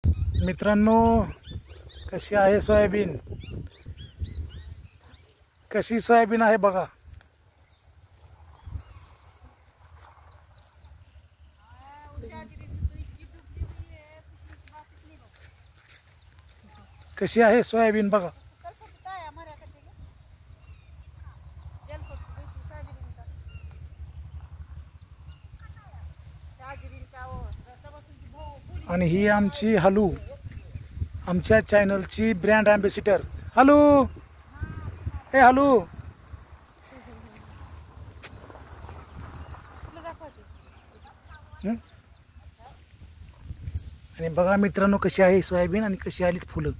मित्रांनो, कशी आहे सोयाबीन? कशी सोयाबीन आहे बघा. कशी आहे सोयाबीन बघा. आणि ही आमची हलू, आमच्या चॅनलची ब्रँड ॲम्बॅसिडर. हलू, हे हलू. आणि बघा मित्रांनो, कशी आहे सोयाबीन आणि कशी आलीत फुलं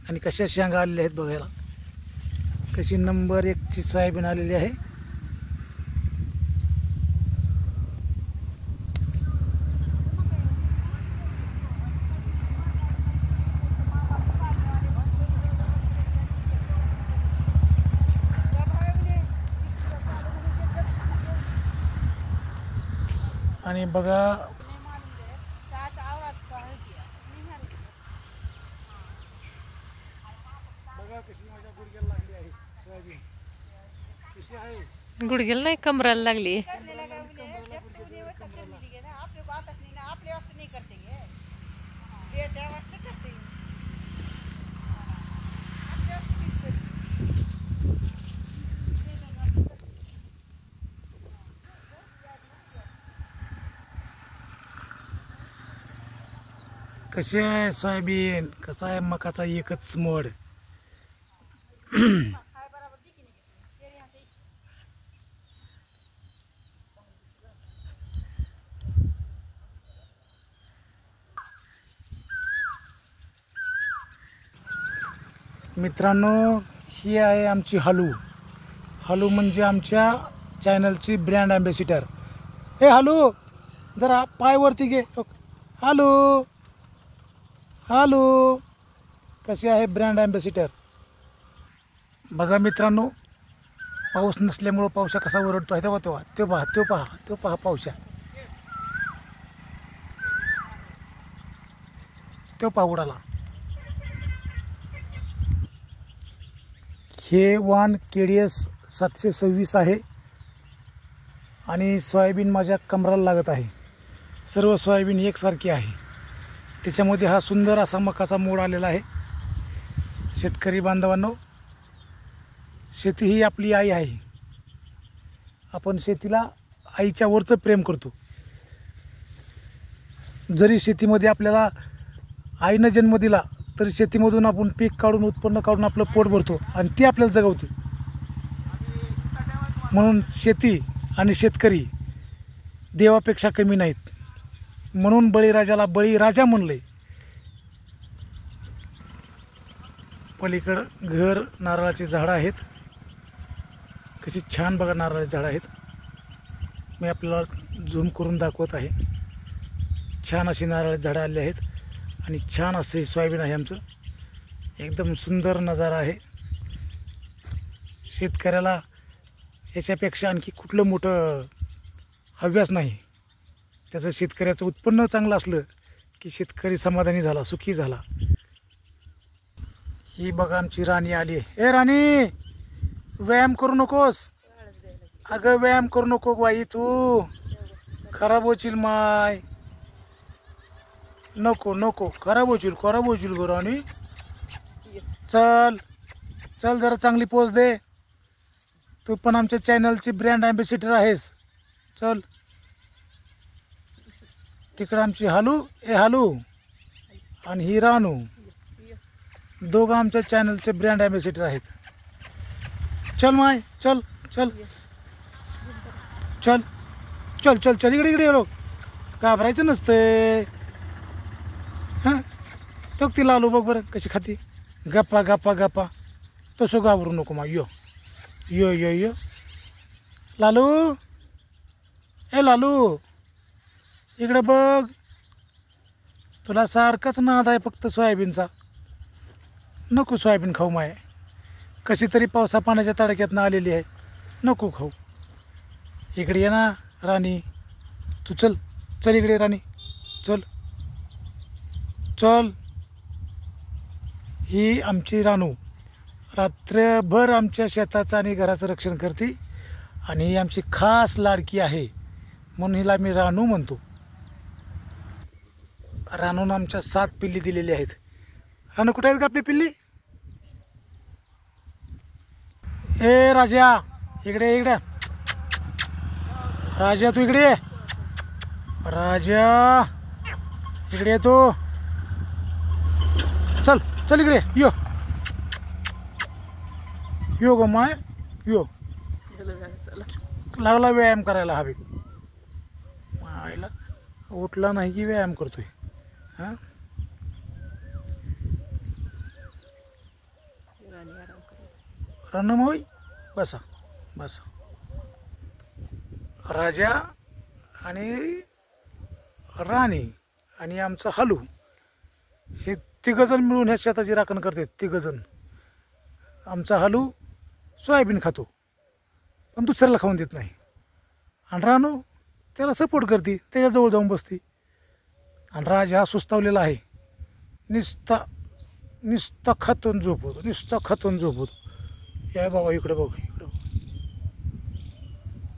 आणि कशा शेंगा आलेल्या आहेत बघायला. कशी नंबर 1 ची सोयाबीन आलेली आहे. आणि बघा कशी माझ्या गुडघ्याला लागली आहे सोयाबीन. कशी आहे? गुडघ्याला नाही, कमराला लागली. कशी आहे सोयाबीन? कसा आहे मकाचा एकच मोड. मित्रांनो, ही आहे आमची हलू. हलू म्हणजे आमच्या चॅनलची ब्रँड ॲम्बॅसिडर. हे हलू, जरा पाय वरती घे. हलू हलू, कशी आहे ब्रँड ॲम्बॅसिडर. बघा मित्रांनो, पाऊस नसल्यामुळं पावसा कसा ओरडतो आहे तेव्हा तेव्हा तो पहा पावसा. तो पहा उडाला. हे वान KDS 726 आहे आणि सोयाबीन माझ्या कमराला लागत आहे. सर्व सोयाबीन एकसारखी आहे. त्याच्यामध्ये हा सुंदर असा मकाचा मोड आलेला आहे. शेतकरी बांधवांनो, शेती ही आपली आई आहे. आपण शेतीला आईच्या वरचं प्रेम करतो. जरी शेतीमध्ये आपल्याला आईनं जन्म दिला तरी शेतीमधून आपण पीक काढून उत्पन्न काढून आपलं पोट भरतो आणि ती आपल्याला जगवते. म्हणून शेती आणि शेतकरी देवापेक्षा कमी नाहीत. म्हणून बळीराजाला बळीराजा म्हणले. पलीकडं घर, नारळाची झाडं आहेत. कशी छान बघा नारळाची झाडं आहेत. मी आपल्याला झूम करून दाखवत आहे. छान अशी नारळाची झाडं आली आहेत आणि छान असे सोयाबीन आहे आमचं. एकदम सुंदर नजारा आहे. शेतकऱ्याला याच्यापेक्षा आणखी कुठलं मोठं हव्यास नाही. त्याचं शेतकऱ्याचं उत्पन्न चांगलं असलं की शेतकरी समाधानी झाला, सुखी झाला. ही बघा आमची राणी आली आहे. ए राणी, व्यायाम करू नकोस. अगं व्यायाम करू नको बाई, तू खराब होशील माय. नको नको, खराब होशील गो राणी. चल चल, जरा चांगली पोच दे. तू पण आमच्या चॅनलची ब्रँड ॲम्बॅसिडर आहेस. चल. तिकडं आमची हलू, हलू आणि ही रानू, दोघं आमच्या चॅनलचे ब्रँड ॲम्बॅसिडर आहेत. चल माय, चल चल चल चल चल चल, इकडे इकडे लोक, घाबरायचं नसतंय. हां, तो ती लालू बघ बरं कशी खाती. गप्पा गप्पा गप्पा, तसं घाबरू नको मा. यो यो यो यो लालू, लालू इकडे बघ. तुला सारखाच नाद आहे फक्त सोयाबीनचा. नको सोयाबीन खाऊ माय. कशी तरी पावसा पाण्याच्या तडक्यातनं आलेली आहे. नको खाऊ. इकडे ये ना राणी, तू चल चल इकडे राणी, चल. चल. ही आमची रानू रात्रभर आमच्या शेताचं आणि घराचं रक्षण करते आणि ही आमची खास लाडकी आहे म्हणून हिला मी रानू म्हणतो. रानूनं आमच्या 7 पिल्ली दिलेली आहेत. रानू कुठे आहेत का आपली पिल्ली? ए राजा इकडे इकडे. राजा तू इकडे ये. राजा इकडे ये तू. चल चल इकडे यो यो ग माय यो. लागला व्यायाम करायला हवे. मायला उठला नाही की व्यायाम करतोय. हां रणमोई बसा बसा. राजा आणि राणी आणि आमचं हलू हे तिघजण मिळून ह्या शेताची राखण करतात. तिघजण. आमचा हलू सोयाबीन खातो पण दुसऱ्याला खाऊन देत नाही आणि रानू त्याला सपोर्ट करते, त्याच्याजवळ जाऊन बसते. आणि राजा हा सुस्तावलेला आहे. नुसता खातून झोपवतो, नुसता खातून झोपवतो. या बाबा इकडे बघ